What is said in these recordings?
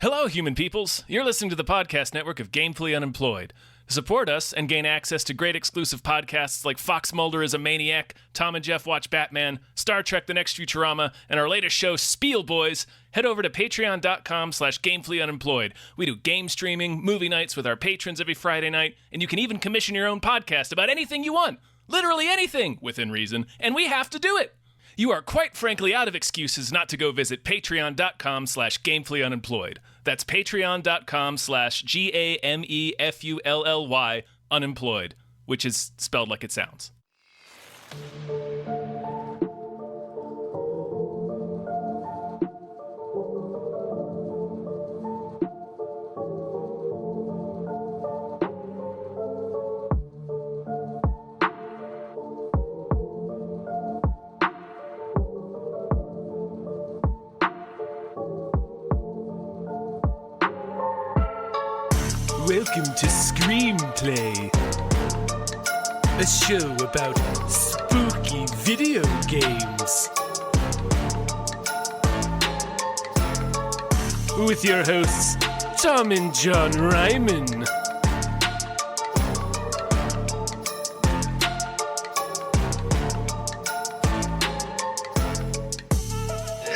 Hello, human peoples. You're listening to the podcast network of Gamefully Unemployed. To support us and gain access to great exclusive podcasts like Fox Mulder is a Maniac, Tom and Jeff Watch Batman, Star Trek The Next Futurama, and our latest show, Spiel Boys, head over to patreon.com/gamefullyunemployed. We do game streaming, movie nights with our patrons every Friday night, and you can even commission your own podcast about anything you want. Literally anything, within reason, and we have to do it. You are quite frankly out of excuses not to go visit patreon.com/gamefullyunemployed. That's patreon.com/GAMEFULLY unemployed, which is spelled like it sounds. Welcome to Screamplay, a show about spooky video games. With your hosts, Tom and John Ryman.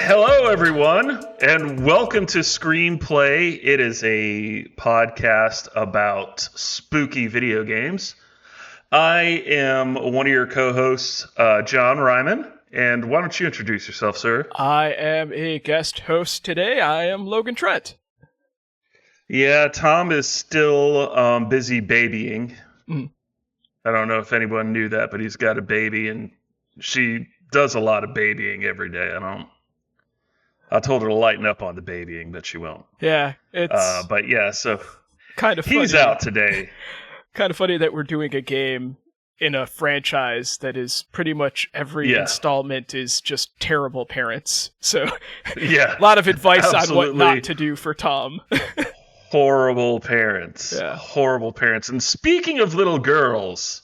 Hello, everyone, and welcome to Screamplay. It is a podcast about spooky video games. I am one of your co-hosts, John Ryman, and why don't you introduce yourself, sir? I am a guest host today. I am Logan Trent. Yeah, Tom is still busy babying. Mm. I don't know if anyone knew that, but he's got a baby, and she does a lot of babying every day. I told her to lighten up on the babying, but she won't. Yeah, it's but yeah, so kind of funny. He's out today. Kind of funny that we're doing a game in a franchise that is pretty much every installment is just terrible parents. So yeah, a lot of advice absolutely. on what not to do for Tom. Horrible parents. Yeah. Horrible parents. And speaking of little girls,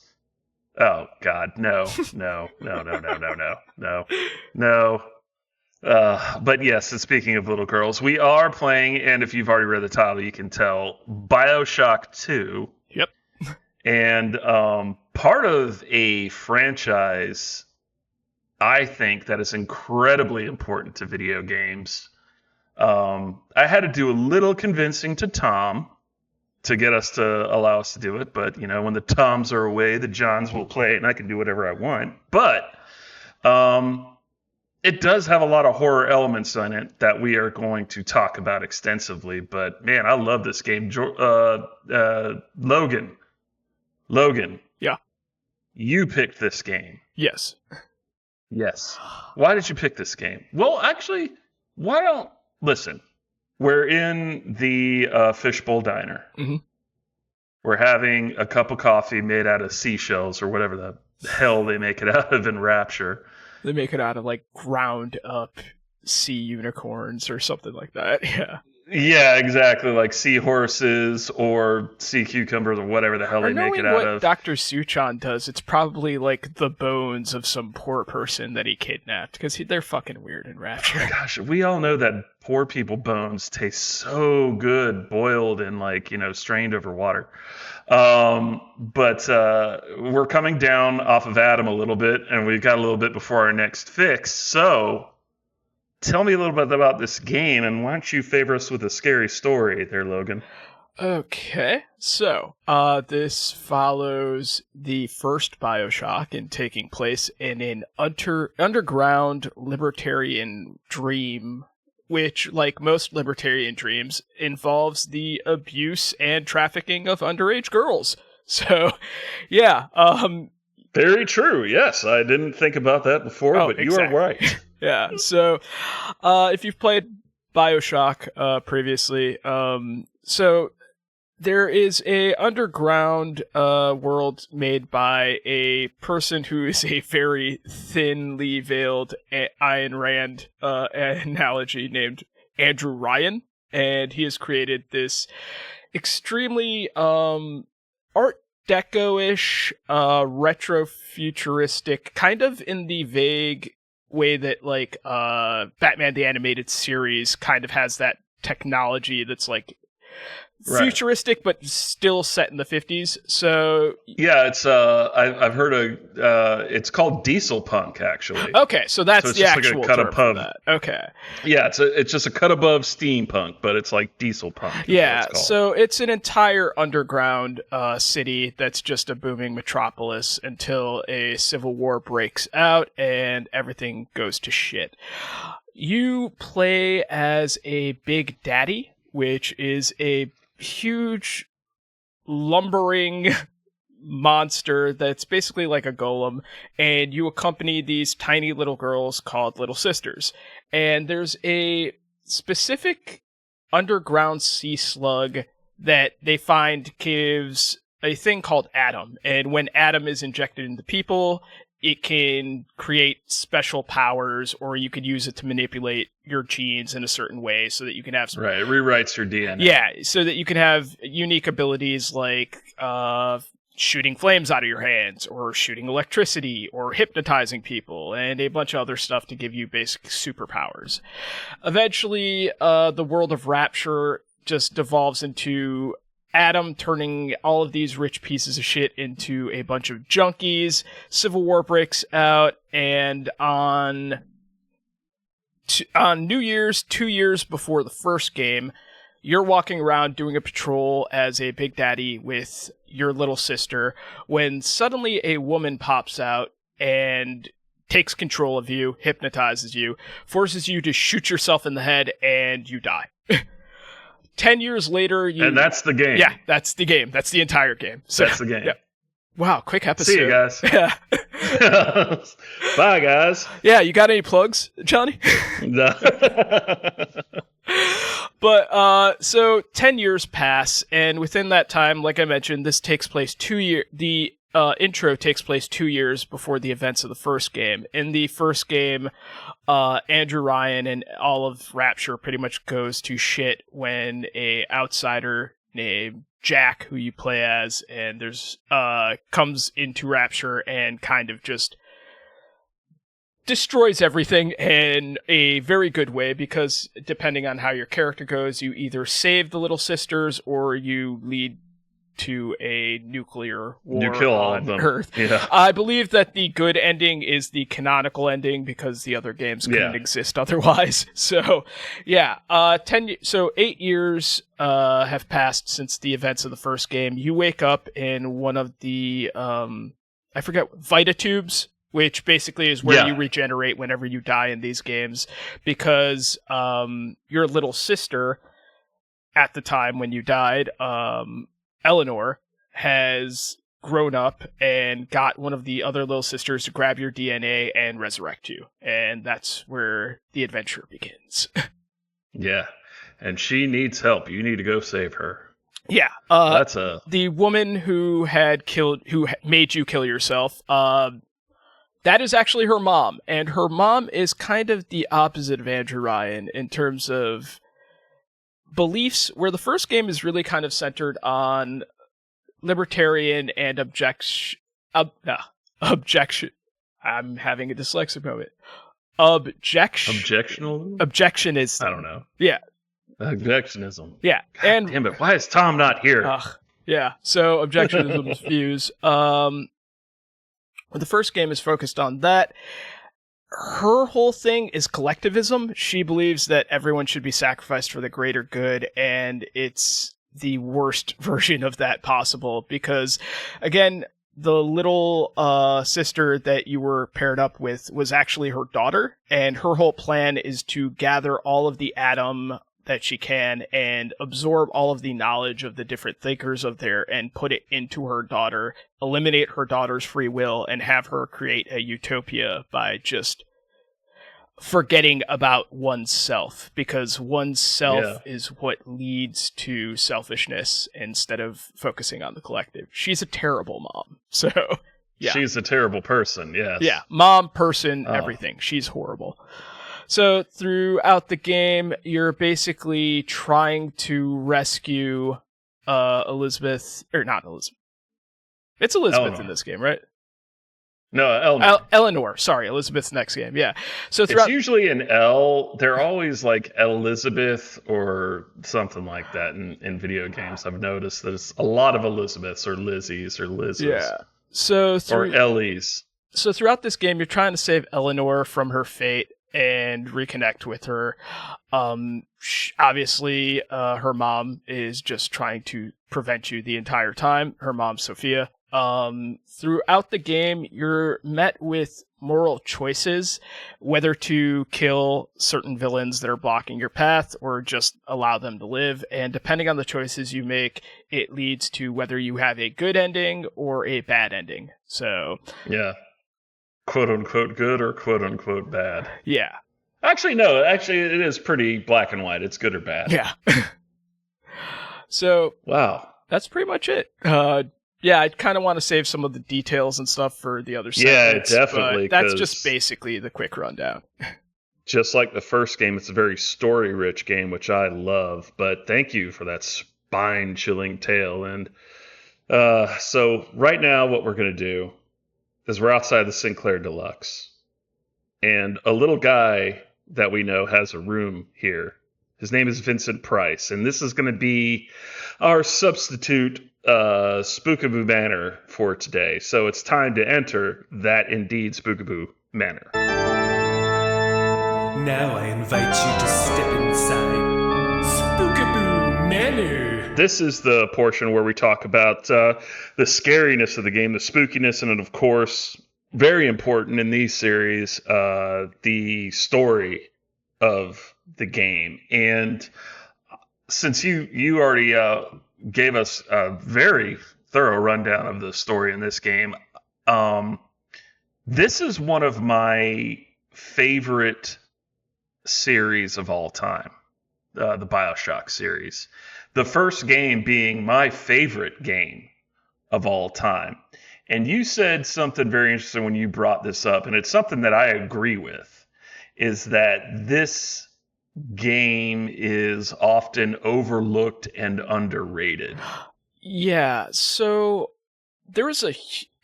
oh God, no. But yes, and speaking of little girls, we are playing, and if you've already read the title, you can tell, BioShock 2. Yep. And part of a franchise, I think, that is incredibly important to video games. I had to do a little convincing to Tom to get us to allow us to do it, but, you know, when the Toms are away, the Johns will play it, and I can do whatever I want. But it does have a lot of horror elements in it that we are going to talk about extensively. But, man, I love this game. Logan. Yeah. You picked this game. Yes. Yes. Why did you pick this game? Well, actually, listen, we're in the Fishbowl Diner. Mm-hmm. We're having a cup of coffee made out of seashells or whatever the hell they make it out of in Rapture. They make it out of, like, ground up sea unicorns or something like that. Yeah. Yeah, exactly. Like seahorses or sea cucumbers or whatever the hell they make it out of. What Dr. Suchan does, it's probably, like, the bones of some poor person that he kidnapped, because they're fucking weird in Rapture. Oh, gosh, we all know that poor people bones taste so good boiled and, like, you know, strained over water. But we're coming down off of Adam a little bit, and we've got a little bit before our next fix. So tell me a little bit about this game, and why don't you favor us with a scary story there, Logan? Okay, so this follows the first BioShock and taking place in an underground libertarian dream, which, like most libertarian dreams, involves the abuse and trafficking of underage girls. So, yeah. Very true, yes. I didn't think about that before, but exactly. You are right. Yeah, so if you've played BioShock previously, so there is a underground world made by a person who is a very thinly veiled Ayn Rand analogy named Andrew Ryan, and he has created this extremely Art Deco-ish, retro-futuristic, kind of in the vague way that, like, Batman the Animated Series kind of has that technology that's like Right. futuristic, but still set in the 50s. So Yeah, it's I've heard it's called diesel punk actually. okay, so that's So it's the just like a actual cut term for above. that. Okay. Yeah, it's just a cut above steampunk, but it's like diesel punk. Is what Yeah, it's called. so it's an entire underground city that's just a booming metropolis until a civil war breaks out and everything goes to shit. You play as a big daddy, which is a huge lumbering monster that's basically like a golem, and you accompany these tiny little girls called Little Sisters. And there's a specific underground sea slug that they find gives a thing called Atom. And when Atom is injected into people, it can create special powers, or you could use it to manipulate your genes in a certain way so that you can have some... Right, it rewrites your DNA. Yeah, so that you can have unique abilities like shooting flames out of your hands, or shooting electricity, or hypnotizing people, and a bunch of other stuff to give you basic superpowers. Eventually, the world of Rapture just devolves into Atom turning all of these rich pieces of shit into a bunch of junkies. Civil War breaks out, and on New Year's, 2 years before the first game, you're walking around doing a patrol as a big daddy with your little sister when suddenly a woman pops out and takes control of you, hypnotizes you, forces you to shoot yourself in the head, and you die. 10 years later, And that's the game. Yeah, that's the game. That's the entire game. So, That's the game. Yeah. Wow, quick episode. See you guys. Yeah. Bye, guys. Yeah, you got any plugs, Johnny? No. But, so 10 years pass, and within that time, like I mentioned, this takes place the intro takes place 2 years before the events of the first game. In the first game, Andrew Ryan and all of Rapture pretty much goes to shit when a outsider named Jack, who you play as, and there's comes into Rapture and kind of just destroys everything in a very good way, because depending on how your character goes, you either save the Little Sisters or you lead to a nuclear war You kill all on of them. Earth. Yeah. I believe that the good ending is the canonical ending because the other games couldn't exist otherwise. So, yeah, 8 years have passed since the events of the first game. You wake up in one of the I forget, Vita tubes, which basically is where you regenerate whenever you die in these games, because your little sister at the time when you died, Eleanor, has grown up and got one of the other little sisters to grab your DNA and resurrect you. And that's where the adventure begins. Yeah. And she needs help. You need to go save her. Yeah. The woman who made you kill yourself, that is actually her mom. And her mom is kind of the opposite of Andrew Ryan in terms of beliefs, where the first game is really kind of centered on libertarian and objection. I'm having a dyslexic moment. Objection is... I don't know. Yeah. Objectionism. Yeah. God and damn it. Why is Tom not here? Yeah. So objectionism's views. The first game is focused on that. Her whole thing is collectivism. She believes that everyone should be sacrificed for the greater good, and it's the worst version of that possible because, again, the little sister that you were paired up with was actually her daughter, and her whole plan is to gather all of the Atom that she can and absorb all of the knowledge of the different thinkers of there and put it into her daughter, eliminate her daughter's free will, and have her create a utopia by just forgetting about oneself, because oneself is what leads to selfishness instead of focusing on the collective. She's a terrible mom. So, yeah. She's a terrible person, yes. Yeah, mom, person, everything. She's horrible. So throughout the game, you're basically trying to rescue Elizabeth, or not Elizabeth. It's Elizabeth Eleanor. in this game, right? No, Eleanor. Eleanor. Sorry, Elizabeth's next game. Yeah. So It's usually an L. They're always like Elizabeth or something like that in video games. I've noticed there's a lot of Elizabeths or Lizzies or Lizzes. Yeah. So or Ellies. So throughout this game, you're trying to save Eleanor from her fate and reconnect with her. Obviously, her mom is just trying to prevent you the entire time. Her mom, Sophia. Throughout the game, you're met with moral choices, whether to kill certain villains that are blocking your path or just allow them to live. And depending on the choices you make, it leads to whether you have a good ending or a bad ending. So, yeah. Quote unquote good or quote unquote bad. Yeah. Actually, no. Actually, it is pretty black and white. It's good or bad. Yeah. So, wow. That's pretty much it. Yeah, I kind of want to save some of the details and stuff for the other segments. Yeah, definitely. But that's just basically the quick rundown. Just like the first game, it's a very story-rich game, which I love. But thank you for that spine-chilling tale. And so right now, what we're going to do is we're outside the Sinclair Deluxe. And a little guy that we know has a room here. His name is Vincent Price. And this is going to be our substitute Spookaboo Manor for today. So it's time to enter that indeed Spookaboo Manor. Now I invite you to step inside Spookaboo Manor. This is the portion where we talk about the scariness of the game, the spookiness, and of course, very important in these series, the story of the game. And since you already gave us a very thorough rundown of the story in this game, this is one of my favorite series of all time, the BioShock series. The first game being my favorite game of all time. And you said something very interesting when you brought this up, and it's something that I agree with, is that this game is often overlooked and underrated. Yeah, so there was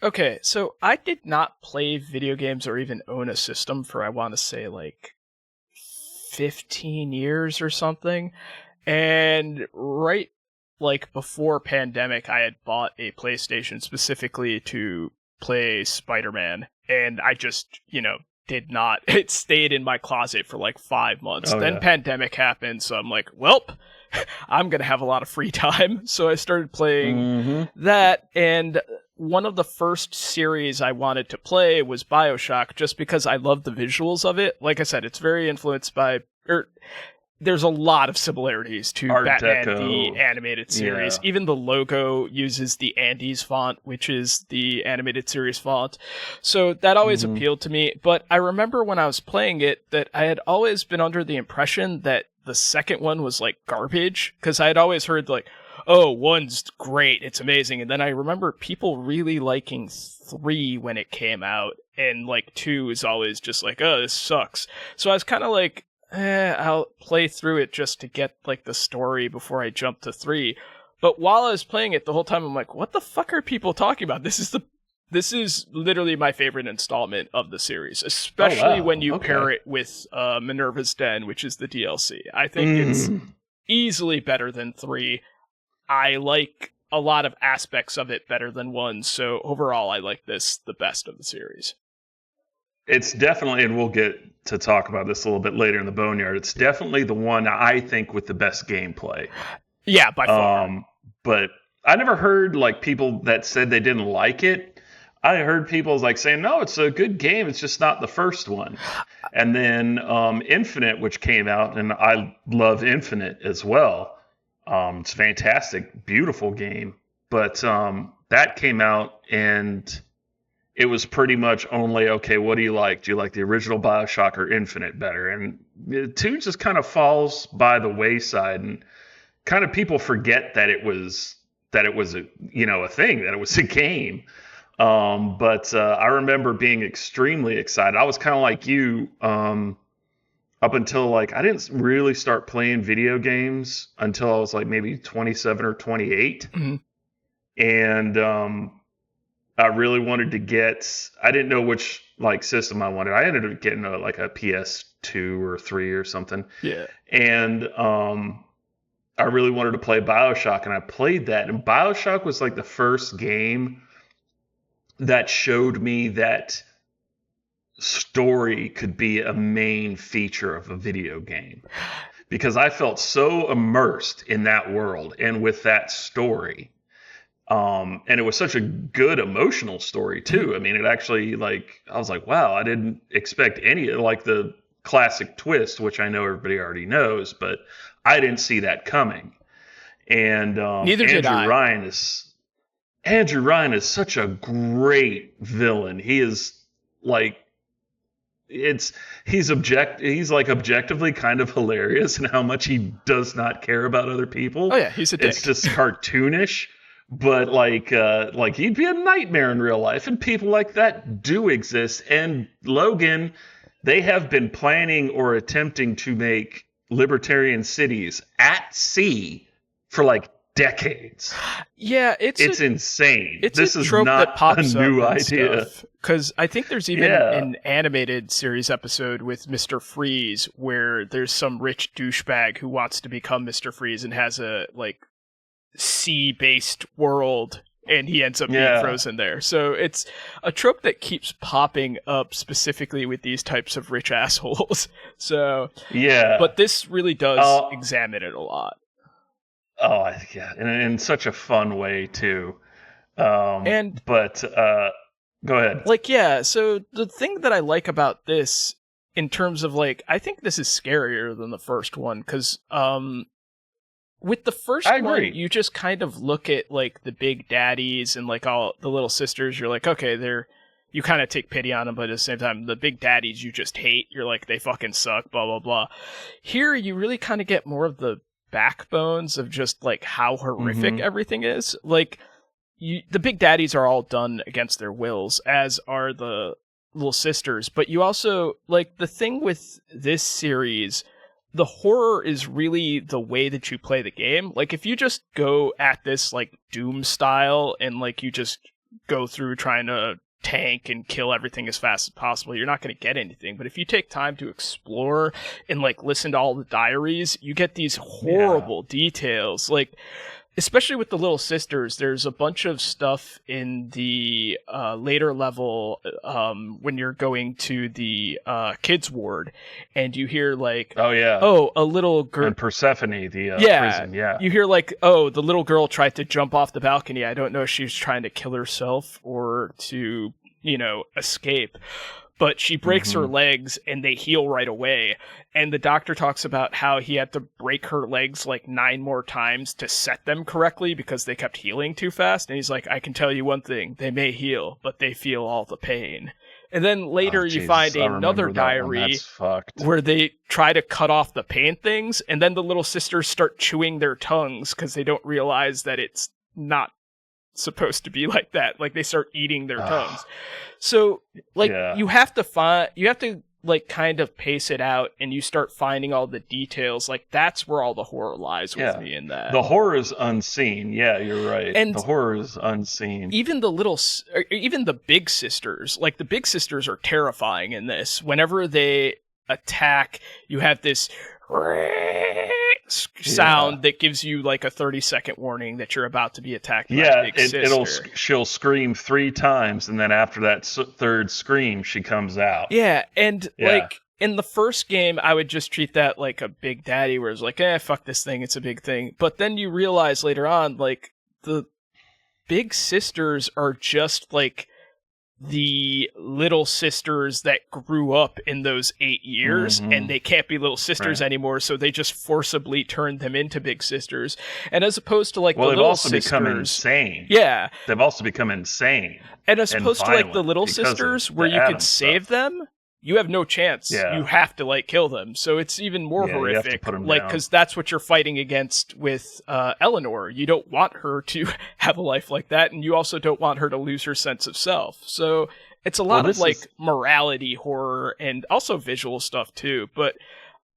okay, so I did not play video games or even own a system for, I want to say, like 15 years or something. And right like before pandemic, I had bought a PlayStation specifically to play Spider-Man, and I just, did not. It stayed in my closet for like 5 months. Then pandemic happened, so I'm like, welp, I'm going to have a lot of free time. So I started playing that, and one of the first series I wanted to play was BioShock, just because I love the visuals of it. Like I said, it's very influenced by... There's a lot of similarities to Art Batman, Deco. the animated series. Yeah. Even the logo uses the Andes font, which is the animated series font. So that always appealed to me. But I remember when I was playing it that I had always been under the impression that the second one was like garbage. Because I had always heard like, oh, 1's great, it's amazing. And then I remember people really liking 3 when it came out. And like 2 is always just like, oh, this sucks. So I was kind of like, I'll play through it just to get like the story before I jump to 3. But while I was playing it the whole time, I'm like, what the fuck are people talking about? This is literally my favorite installment of the series, especially when you pair it with Minerva's Den, which is the DLC. I think it's easily better than 3. I like a lot of aspects of it better than 1, so overall I like this the best of the series. It's definitely, and we'll get to talk about this a little bit later in the Boneyard, it's definitely the one I think with the best gameplay. Yeah, by far. But I never heard like people that said they didn't like it. I heard people like saying, no, it's a good game, it's just not the first one. And then Infinite, which came out, and I love Infinite as well. It's a fantastic, beautiful game. But that came out, and it was pretty much only, okay, what do you like? Do you like the original BioShock or Infinite better? And 2 just kind of falls by the wayside, and kind of people forget that it was a thing, that it was a game. But I remember being extremely excited. I was kind of like you, up until like I didn't really start playing video games until I was like maybe 27 or 28. And I really wanted to get. I didn't know which like system I wanted. I ended up getting like a PS2 or 3 or something. Yeah. And I really wanted to play BioShock, and I played that. And BioShock was like the first game that showed me that story could be a main feature of a video game, because I felt so immersed in that world and with that story. And it was such a good emotional story too. I mean, it actually, like, I was like, wow, I didn't expect any, like the classic twist, which I know everybody already knows, but I didn't see that coming. And Neither did I. Andrew Ryan is such a great villain. He is like, he's like objectively kind of hilarious in how much he does not care about other people. Oh yeah, he's a dick. It's just cartoonish, but like he'd be a nightmare in real life, and people like that do exist. And Logan, they have been planning or attempting to make libertarian cities at sea for like decades. Yeah, it's insane. This is not that pops a new up idea. Because I think there's even an animated series episode with Mr. Freeze where there's some rich douchebag who wants to become Mr. Freeze and has a like sea-based world, and he ends up being frozen there. So it's a trope that keeps popping up specifically with these types of rich assholes. So yeah, but this really does examine it a lot. Oh, yeah, in such a fun way too. Go ahead. Like, yeah, so the thing that I like about this, in terms of, like, I think this is scarier than the first one, because with the first one, you just kind of look at, like, the big daddies and, like, all the little sisters, you're like, okay, you kind of take pity on them, but at the same time, the big daddies you just hate, you're like, they fucking suck, blah, blah, blah. Here, you really kind of get more of the backbones of just, like, how horrific everything is. Like, the big daddies are all done against their wills, as are the little sisters. But you also, like, the thing with this series, the horror is really the way that you play the game. Like, if you just go at this, like, Doom style, and, like, you just go through trying to tank and kill everything as fast as possible, you're not going to get anything. But if you take time to explore and, like, listen to all the diaries, you get these horrible details. Like, especially with the little sisters, there's a bunch of stuff in the later level when you're going to the kids ward, and you hear like, a little girl, and Persephone, the prison, you hear like, oh, the little girl tried to jump off the balcony. I don't know if she was trying to kill herself or to, escape. But she breaks her legs, and they heal right away. And the doctor talks about how he had to break her legs like 9 more times to set them correctly because they kept healing too fast. And he's like, I can tell you one thing, they may heal, but they feel all the pain. And then later you find another diary where they try to cut off the pain things, and then the little sisters start chewing their tongues because they don't realize that it's not supposed to be like that. Like, they start eating their tongues. So, like, you have to like kind of pace it out, and you start finding all the details. Like, that's where all the horror lies with me in that. The horror is unseen. Yeah, you're right. And the horror is unseen. Even the big sisters, like, the big sisters are terrifying in this. Whenever they attack, you have this sound that gives you like a 30-second warning that you're about to be attacked by a big sister. She'll scream 3 times, and then after that third scream, she comes out. Yeah, and like in the first game, I would just treat that like a big daddy, where it's like, fuck this thing, it's a big thing. But then you realize later on, like, the big sisters are just like the little sisters that grew up in those 8 years, and they can't be little sisters anymore, so they just forcibly turned them into big sisters. And as opposed to like the little sisters, they've also become insane. Yeah, they've also become insane. And as opposed to like the little sisters, where you could save them, you have no chance. You have to like kill them. So it's even more horrific. Like, because that's what you're fighting against with Eleanor. You don't want her to have a life like that, and you also don't want her to lose her sense of self. So it's a lot of like morality horror and also visual stuff too. But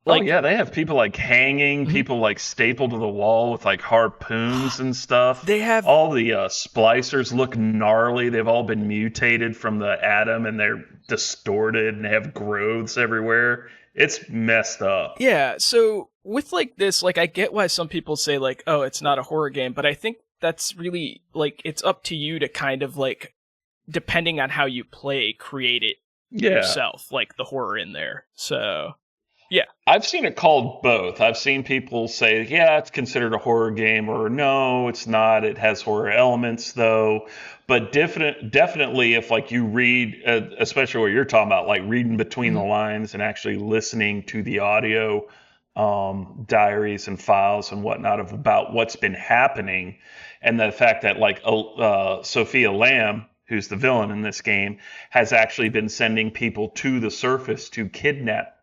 Like, oh yeah, they have people like hanging, people like stapled to the wall with like harpoons and stuff. They have all the splicers look gnarly. They've all been mutated from the atom, and they're distorted and have growths everywhere. It's messed up. Yeah, so with like this, like I get why some people say like, oh, it's not a horror game, but I think that's really like it's up to you to kind of like, depending on how you play, create it yourself, like the horror in there. So yeah, I've seen it called both. I've seen people say, yeah, it's considered a horror game, or no, it's not. It has horror elements, though. But definitely, if like you read, especially what you're talking about, like reading between the lines and actually listening to the audio diaries and files and whatnot about what's been happening, and the fact that like Sophia Lamb, who's the villain in this game, has actually been sending people to the surface to kidnap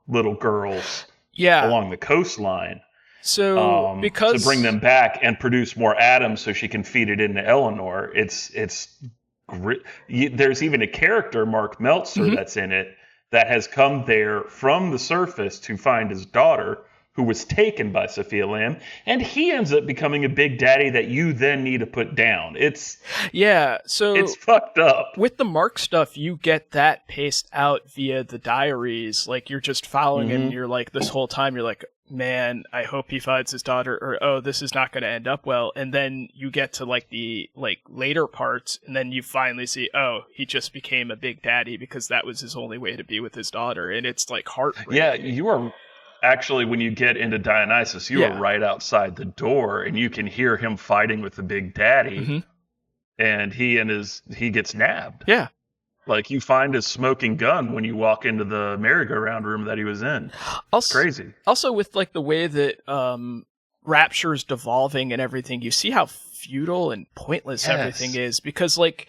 little girls along the coastline. So because to bring them back and produce more atoms so she can feed it into Eleanor. It's there's even a character, Mark Meltzer, that's in it that has come there from the surface to find his daughter, who was taken by Sophia Lamb, and he ends up becoming a big daddy that you then need to put down. It's fucked up. With the Mark stuff, you get that paced out via the diaries. Like, you're just following him, and you're like, this whole time, you're like, man, I hope he finds his daughter, or, oh, this is not going to end up well. And then you get to like the later parts, and then you finally see, oh, he just became a big daddy because that was his only way to be with his daughter. And it's like heartbreaking. Yeah, you are... Actually, when you get into Dionysus, you are right outside the door, and you can hear him fighting with the big daddy, and he gets nabbed. Yeah. Like, you find his smoking gun when you walk into the merry-go-round room that he was in. It's crazy. Also, with like the way that Rapture's devolving and everything, you see how futile and pointless everything is, because like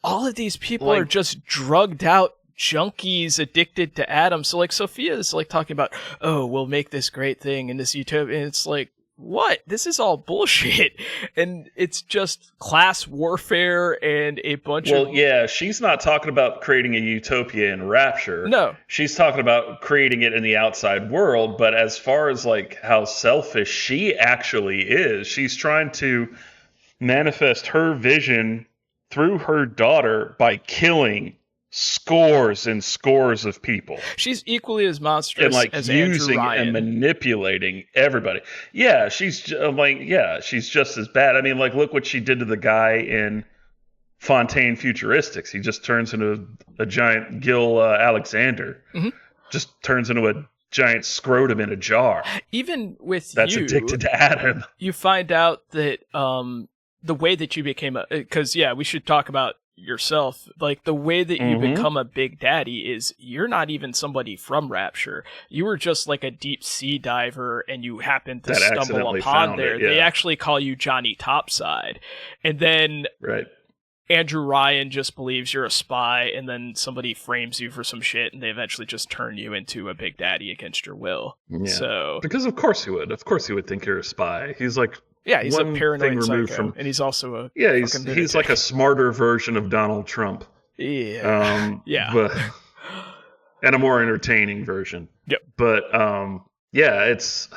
all of these people are just drugged out junkies addicted to atoms. So like Sophia is like talking about, oh, we'll make this great thing in this utopia, and it's like, what? This is all bullshit. And it's just class warfare and a bunch of... Well, yeah, she's not talking about creating a utopia in Rapture. No. She's talking about creating it in the outside world, but as far as like how selfish she actually is, she's trying to manifest her vision through her daughter by killing scores and scores of people. She's equally as monstrous and like as using Andrew Ryan. And manipulating everybody. Yeah, she's just as bad. I mean, like, look what she did to the guy in Fontaine Futuristics. He just turns into a giant Gil Alexander. Just turns into a giant scrotum in a jar. Even with that's addicted to Adam. You find out that the way that you became because we should talk about yourself, like the way that you become a big daddy is you're not even somebody from Rapture. You were just like a deep sea diver, and you happened to stumble upon there. They actually call you Johnny Topside, and then Andrew Ryan just believes you're a spy, and then somebody frames you for some shit, and they eventually just turn you into a big daddy against your will. So because of course he would think you're a spy. He's like, he's a paranoid psycho, and he's also a he's like a smarter version of Donald Trump. Yeah, but, and a more entertaining version. Yep. But it's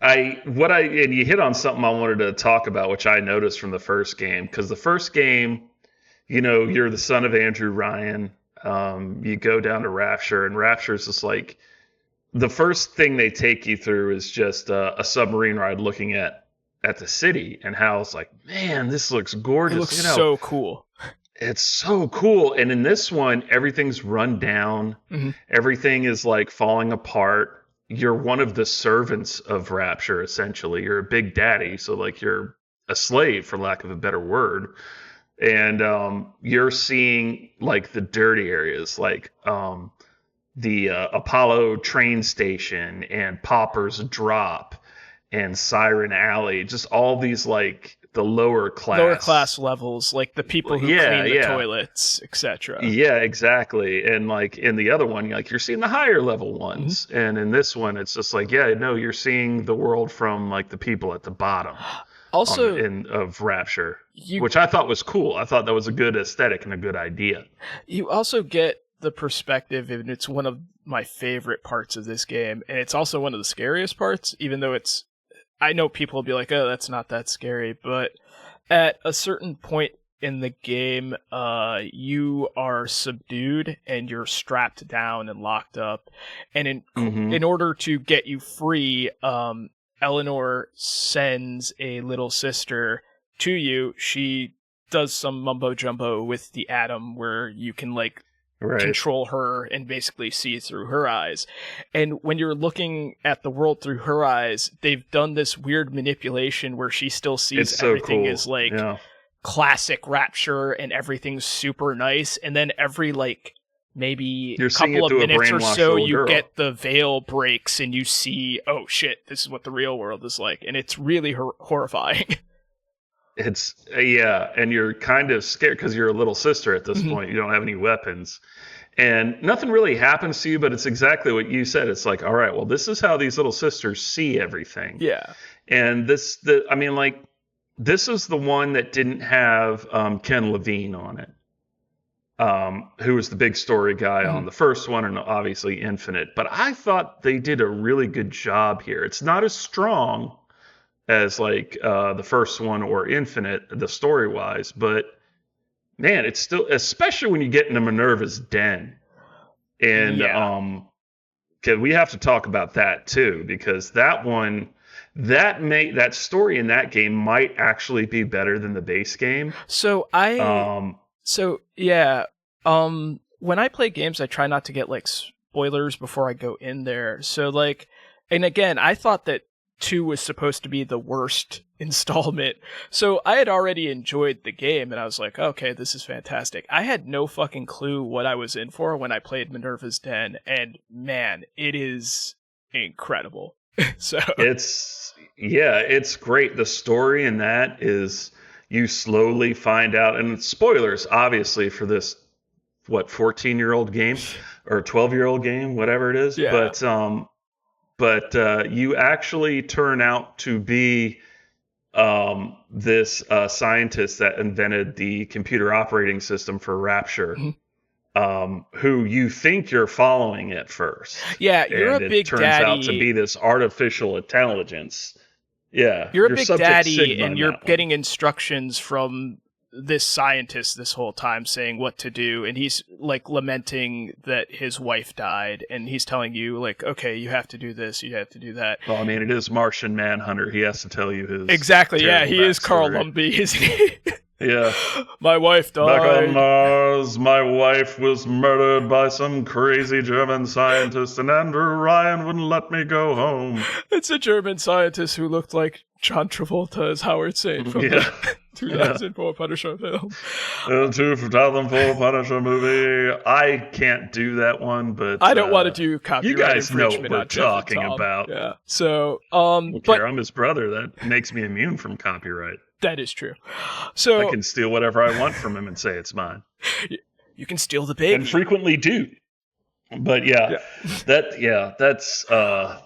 and you hit on something I wanted to talk about, which I noticed from the first game, because the first game, you're the son of Andrew Ryan. You go down to Rapture, and Rapture is just like, the first thing they take you through is just a submarine ride looking at the city, and how it's like, man, this looks gorgeous. It looks so cool. It's so cool. And in this one, everything's run down. Everything is like falling apart. You're one of the servants of Rapture, essentially. You're a big daddy, so like you're a slave, for lack of a better word. And you're seeing like the dirty areas, like the Apollo train station and Pauper's Drop and Siren Alley, just all these like the lower class levels, like the people who clean the toilets, etc. Yeah, exactly. And like in the other one, like you're seeing the higher level ones, and in this one, it's just like, you're seeing the world from like the people at the bottom. Also, of Rapture, which I thought was cool. I thought that was a good aesthetic and a good idea. You also get the perspective, and it's one of my favorite parts of this game, and it's also one of the scariest parts, even though I know people will be like, oh, that's not that scary, but at a certain point in the game, you are subdued and you're strapped down and locked up, and in order to get you free, Eleanor sends a little sister to you. She does some mumbo jumbo with the atom where you can like control her and basically see through her eyes. And when you're looking at the world through her eyes, they've done this weird manipulation where she still sees everything as like classic Rapture and everything's super nice. And then every like maybe a couple of minutes or so, you get the veil breaks and you see, oh shit, this is what the real world is like. And it's really horrifying. It's and you're kind of scared because you're a little sister at this point. You don't have any weapons, and nothing really happens to you. But it's exactly what you said. It's like, all right, well, this is how these little sisters see everything. Yeah, and this is the one that didn't have Ken Levine on it, who was the big story guy on the first one, and obviously Infinite. But I thought they did a really good job here. It's not as strong as like the first one or Infinite, the story wise, but man, it's still, especially when you get into Minerva's Den, and we have to talk about that too, because that one, that story in that game might actually be better than the base game. So when I play games, I try not to get like spoilers before I go in there. So like, and again, I thought that 2 was supposed to be the worst installment. So I had already enjoyed the game and I was like, okay, this is fantastic. I had no fucking clue what I was in for when I played Minerva's Den, and man, it is incredible. So it's great. The story in that is, you slowly find out, and spoilers obviously for this 14-year-old game or 12-year-old game, whatever it is. Yeah. But you actually turn out to be this scientist that invented the computer operating system for Rapture, who you think you're following at first. Yeah, you're and a big daddy. It turns out to be this artificial intelligence. Yeah, you're a big daddy, Sigma and you're getting instructions from this scientist this whole time saying what to do, and he's like lamenting that his wife died, and he's telling you like, okay, you have to do this, you have to do that. Well, I mean, it is Martian Manhunter. He has to tell you his exactly. Yeah, he is Carl Lumbly, isn't he? Yeah. My wife died. Back on Mars, my wife was murdered by some crazy German scientist, and Andrew Ryan wouldn't let me go home. It's a German scientist who looked like John Travolta as Howard Saint from the 2004 Punisher film. The 2004 Punisher movie. I can't do that one, but I don't want to do copyright. You guys know what we're talking about. Yeah. So, but I'm his brother. That makes me immune from copyright. That is true. So I can steal whatever I want from him and say it's mine. You can steal the baby, and frequently do. But that's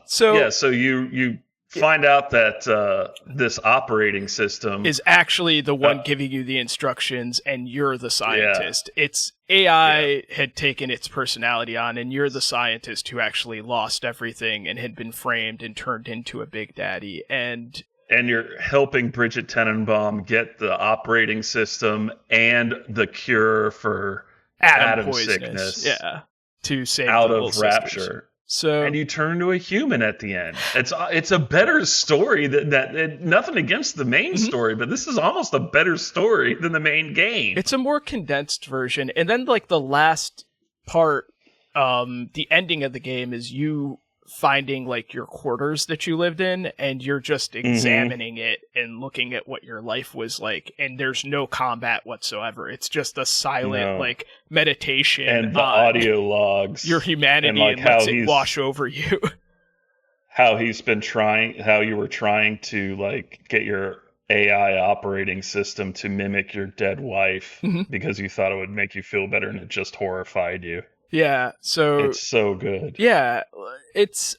so you find out that this operating system is actually the one giving you the instructions, and you're the scientist. It's AI had taken its personality on, and you're the scientist who actually lost everything and had been framed and turned into a big daddy. And you're helping Bridget Tenenbaum get the operating system and the cure for atom sickness. Yeah, to save out of Rapture. Sisters. So, and you turn to a human at the end. It's a better story that nothing against the main story, but this is almost a better story than the main game. It's a more condensed version, and then like the last part, the ending of the game is you finding like your quarters that you lived in, and you're just examining it and looking at what your life was like, and there's no combat whatsoever. It's just a silent like meditation and the audio logs, your humanity, and, like, and lets it wash over you. How you were trying to like get your AI operating system to mimic your dead wife because you thought it would make you feel better, and it just horrified you. Yeah, so it's so good. Yeah, it's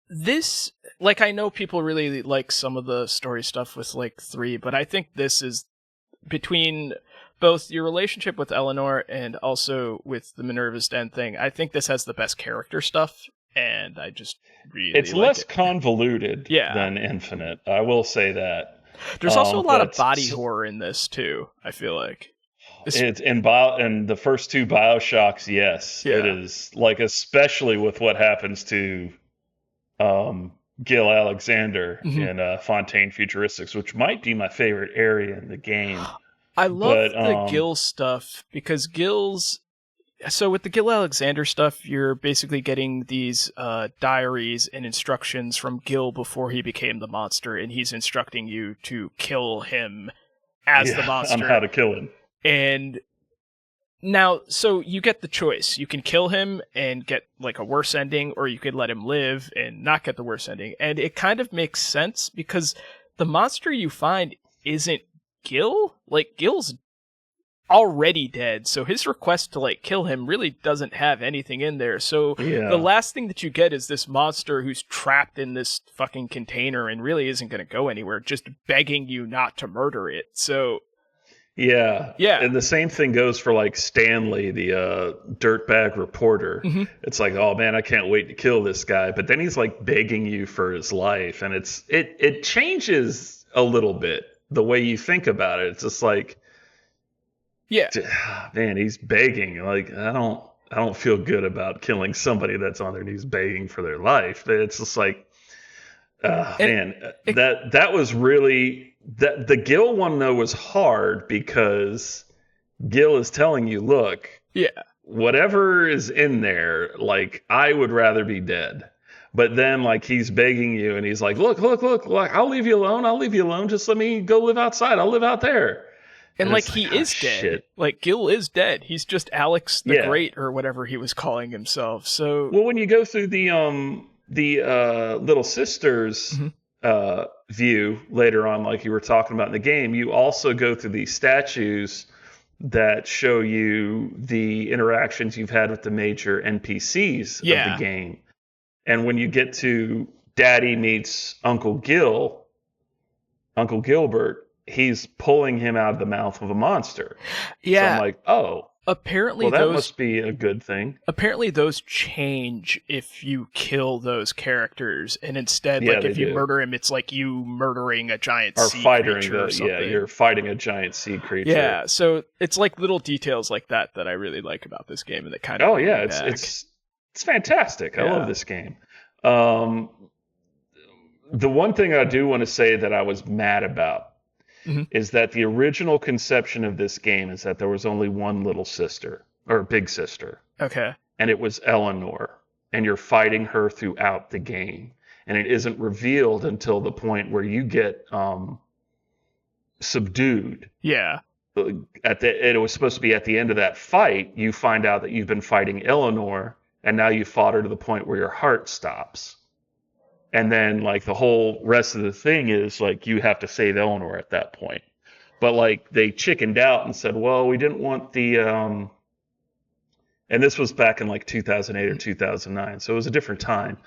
this, like, I know people really like some of the story stuff with like 3, but I think this is between both your relationship with Eleanor and also with the Minerva's Den thing, I think this has the best character stuff, and I just really It's like less it. convoluted Yeah. than Infinite. I will say that. There's also a lot of but body horror in this too, I feel like. It's in the first two BioShocks, yes. Yeah. It is, like, especially with what happens to Gil Alexander Mhm. in Fontaine Futuristics, which might be my favorite area in the game. I love But, the Gil stuff because Gil's. So with the Gil Alexander stuff, you're basically getting these diaries and instructions from Gil before he became the monster, and he's instructing you to kill him as the monster. On how to kill him. And now, so you get the choice. You can kill him and get like a worse ending, or you could let him live and not get the worse ending. And it kind of makes sense because the monster you find isn't Gil. Like, Gil's already dead, so his request to like kill him really doesn't have anything in there. So the last thing that you get is this monster who's trapped in this fucking container and really isn't going to go anywhere, just begging you not to murder it. So yeah, Yeah. and the same thing goes for like Stanley, the dirtbag reporter. Mhm. It's like, oh man, I can't wait to kill this guy, but then he's like begging you for his life, and it changes a little bit the way you think about it. It's just like, yeah, man, he's begging. Like, I don't feel good about killing somebody that's on their knees begging for their life. It's just like, that was really the Gil one though was hard because Gil is telling you, look, yeah, whatever is in there, like, I would rather be dead. But then, like, he's begging you, and he's like, look, like, I'll leave you alone. Just let me go live outside. I'll live out there. and like it's he like, oh, is dead. shit. Like Gil is dead. He's just Alex the Yeah. Great or whatever he was calling himself. So Well, when you go through the Little Sisters view later on, like you were talking about in the game, you also go through these statues that show you the interactions you've had with the major NPCs of the game. And when you get to Daddy meets Uncle Gilbert, he's pulling him out of the mouth of a monster. yeah, So I'm like, oh, apparently well, that those must be a good thing. apparently those change if you kill those characters, and instead, Yeah, like if they you do. murder him, it's like you murdering a giant Or sea fighting creature or something. you're fighting a giant sea creature. Yeah, so it's like little details like that that I really like about this game, and that kind of Oh bring me yeah, back. it's fantastic. I Yeah. love this game. The one thing I do want to say that I was mad about Mhm. is that the original conception of this game is that there was only one little sister or big sister, Okay. and it was Eleanor, and you're fighting her throughout the game, and it isn't revealed until the point where you get subdued. Yeah. It was supposed to be at the end of that fight, you find out that you've been fighting Eleanor, and now you fought her to the point where your heart stops. And then, like, the whole rest of the thing is, like, you have to save Eleanor at that point. But, like, they chickened out and said, well, we didn't want the... and this was back in, like, 2008 or 2009, so it was a different time.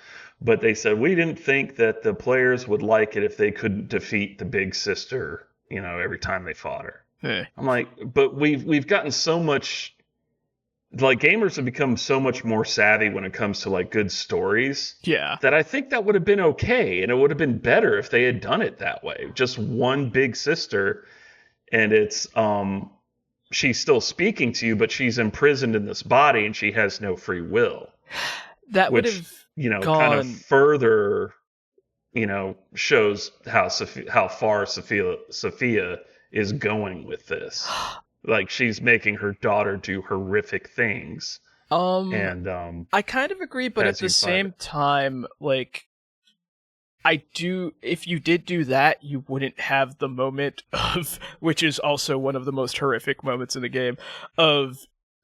But they said, we didn't think that the players would like it if they couldn't defeat the big sister, every time they fought her. Eh. I'm like, but we've gotten so much, like, gamers have become so much more savvy when it comes to, like, good stories Yeah. that I think that would have been okay, and it would have been better if they had done it that way. Just one big sister, and it's she's still speaking to you, but she's imprisoned in this body and she has no free will. That would Which, have kind of gone- further, shows how far Sophia is going with this. Like, she's making her daughter do horrific things. And I kind of agree, but at as you the find same time, like, if you did do that, you wouldn't have the moment of, which is also one of the most horrific moments in the game, of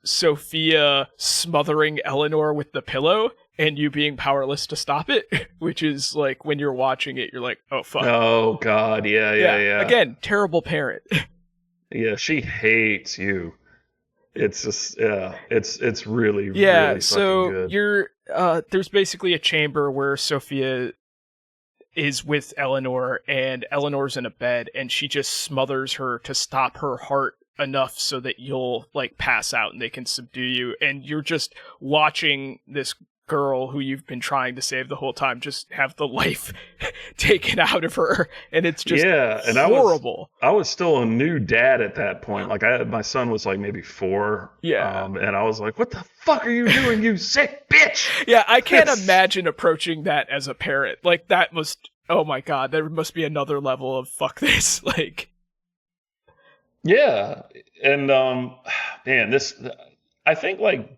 Sophia smothering Eleanor with the pillow and you being powerless to stop it, which is like, when you're watching it, you're like, oh fuck. oh god, yeah. Again, terrible parent. Yeah, she hates you. It's just, it's really, Yeah, really so fucking good. you're there's basically a chamber where Sophia is with Eleanor, and Eleanor's in a bed, and she just smothers her to stop her heart enough so that you'll like pass out and they can subdue you, and you're just watching this girl who you've been trying to save the whole time just have the life taken out of her, and it's just and horrible. I was still a new dad at that point. Like my son was like maybe 4. Yeah. And I was like, what the fuck are you doing, you sick bitch? Yeah, I can't imagine approaching that as a parent. Like that must, oh my god, there must be another level of fuck this. Like, yeah. And man, I think like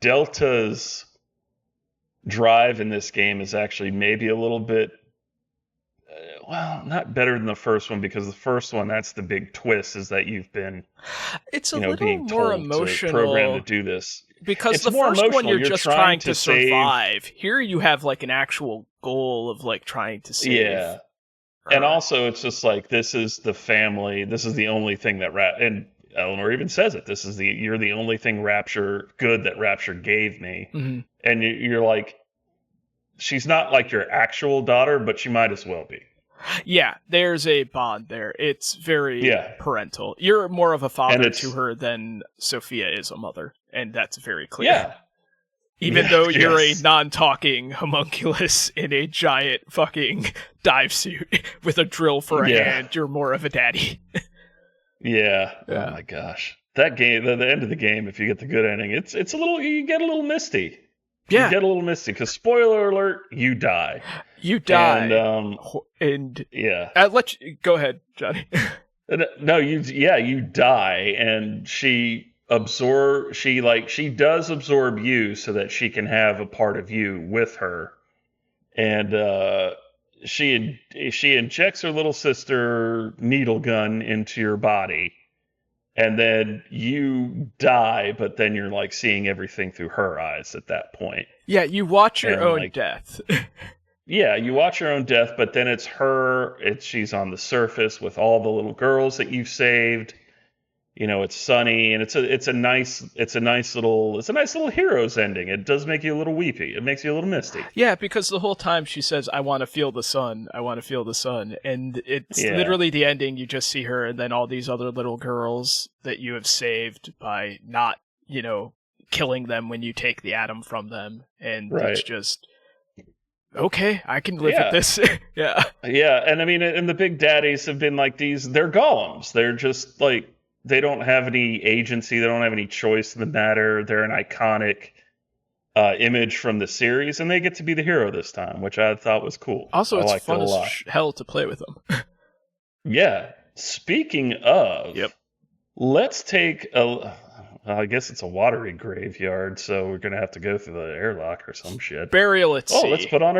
Delta's drive in this game is actually maybe a little bit well, not better than the first one, because the first one, that's the big twist, is that you've been it's a little being more told emotional, to program to do this, because it's the more first one emotional. you're You're just trying trying to to survive. Here you have like an actual goal of like trying to save. Yeah. And also it's just like, this is the family, this is the only thing that and Eleanor even says it, you're the only thing that Rapture gave me. Mm-hmm. And you're like, she's not like your actual daughter, but she might as well be. Yeah, there's a bond there. It's very parental. You're more of a father to her than Sophia is a mother, and that's very clear. Yeah. Even though you're a non-talking homunculus in a giant fucking dive suit with a drill for a hand, you're more of a daddy. Yeah. Oh my gosh. That game, the end of the game, if you get the good ending, you get a little misty. Yeah. You get a little misty, because spoiler alert, you die. You die. And yeah. Go ahead, Johnny. No, you die, and she does absorb you so that she can have a part of you with her. And she injects her little sister needle gun into your body, and then you die, but then you're like seeing everything through her eyes at that point. Yeah, you watch your own death. Yeah, you watch your own death, but then it's her. She's on the surface with all the little girls that you've saved. It's sunny, and it's a nice little hero's ending. It does make you a little weepy. It makes you a little misty. Yeah, because the whole time she says, "I want to feel the sun. I want to feel the sun," and it's literally the ending. You just see her, and then all these other little girls that you have saved by not, killing them when you take the atom from them, and it's just. Okay, I can live with this. Yeah. Yeah, and I mean, and the big daddies have been like they're golems. They're just like, they don't have any agency. They don't have any choice in the matter. They're an iconic image from the series, and they get to be the hero this time, which I thought was cool. Also, it's fun as hell to play with them. Yeah. Speaking of, let's take I guess it's a watery graveyard, so we're gonna have to go through the airlock or some shit. Burial at sea. Let's put on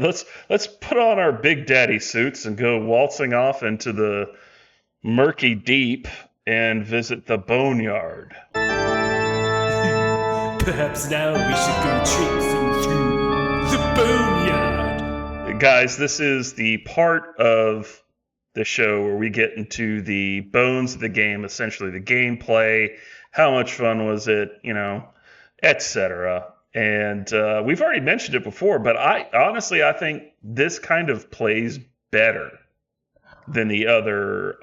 let's put on our Big Daddy suits and go waltzing off into the murky deep and visit the boneyard. Perhaps now we should go traipsing through the boneyard. Guys, this is the part of the show where we get into the bones of the game, essentially the gameplay. How much fun was it, etc. And we've already mentioned it before, but I think this kind of plays better than the other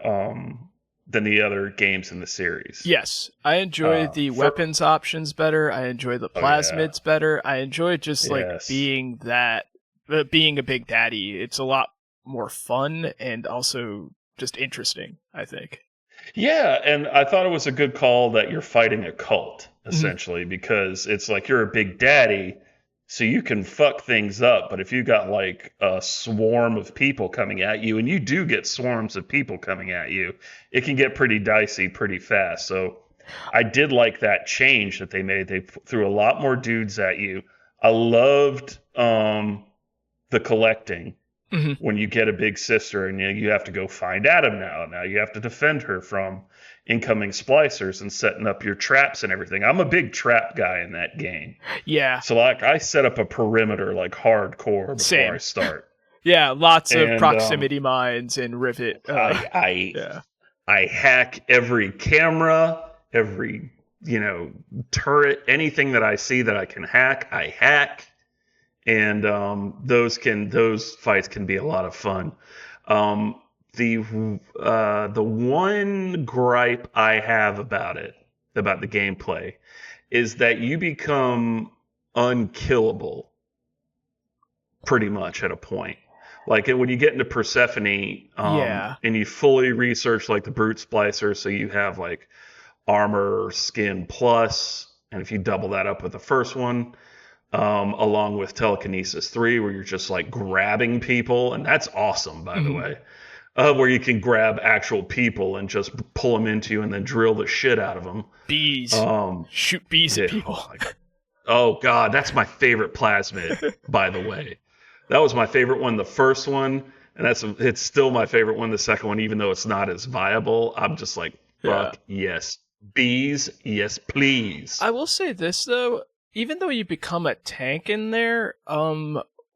games in the series. Yes, I enjoy the weapons options better. I enjoy the plasmids better. I enjoy just being a big daddy. It's a lot more fun and also just interesting, I think. Yeah, and I thought it was a good call that you're fighting a cult, essentially, because it's like you're a big daddy, so you can fuck things up. But if you got like a swarm of people coming at you, and you do get swarms of people coming at you, it can get pretty dicey pretty fast. So I did like that change that they made. They threw a lot more dudes at you. I loved the collecting. Mm-hmm. When you get a big sister and you have to go find Adam now. Now you have to defend her from incoming splicers and setting up your traps and everything. I'm a big trap guy in that game. Yeah. So like I set up a perimeter like hardcore before I start. Yeah, lots of proximity mines and rivet. I hack every camera, every turret, anything that I see that I can hack, I hack. And those fights can be a lot of fun. the one gripe I have about the gameplay, is that you become unkillable pretty much at a point. Like when you get into Persephone, Yeah. and you fully research like the brute splicer, so you have like armor skin plus, and if you double that up with the first one, along with telekinesis 3, where you're just like grabbing people, and that's awesome, by the way. Where you can grab actual people and just pull them into you and then drill the shit out of them. Bees. Shoot bees at people. Oh God, that's my favorite plasmid, by the way. That was my favorite one, the first one, and it's still my favorite one, the second one, even though it's not as viable. I'm just like, fuck yes. Bees, yes, please. I will say this, though. Even though you become a tank in there,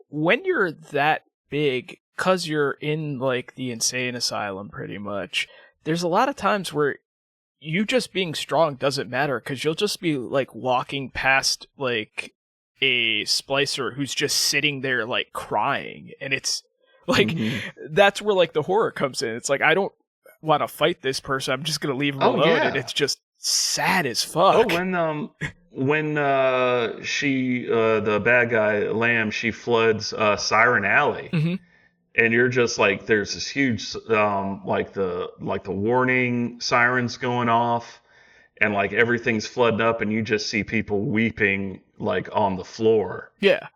when you're that big, because you're in, like, the insane asylum, pretty much, there's a lot of times where you just being strong doesn't matter, because you'll just be, like, walking past, like, a splicer who's just sitting there, like, crying, and it's, like, that's where, like, the horror comes in. It's like, I don't want to fight this person, I'm just gonna leave him alone, and it's just sad as fuck. Oh, when she the bad guy Lamb, she floods Siren Alley, and you're just like, there's this huge like the warning sirens going off, and like everything's flooding up, and you just see people weeping like on the floor. Yeah.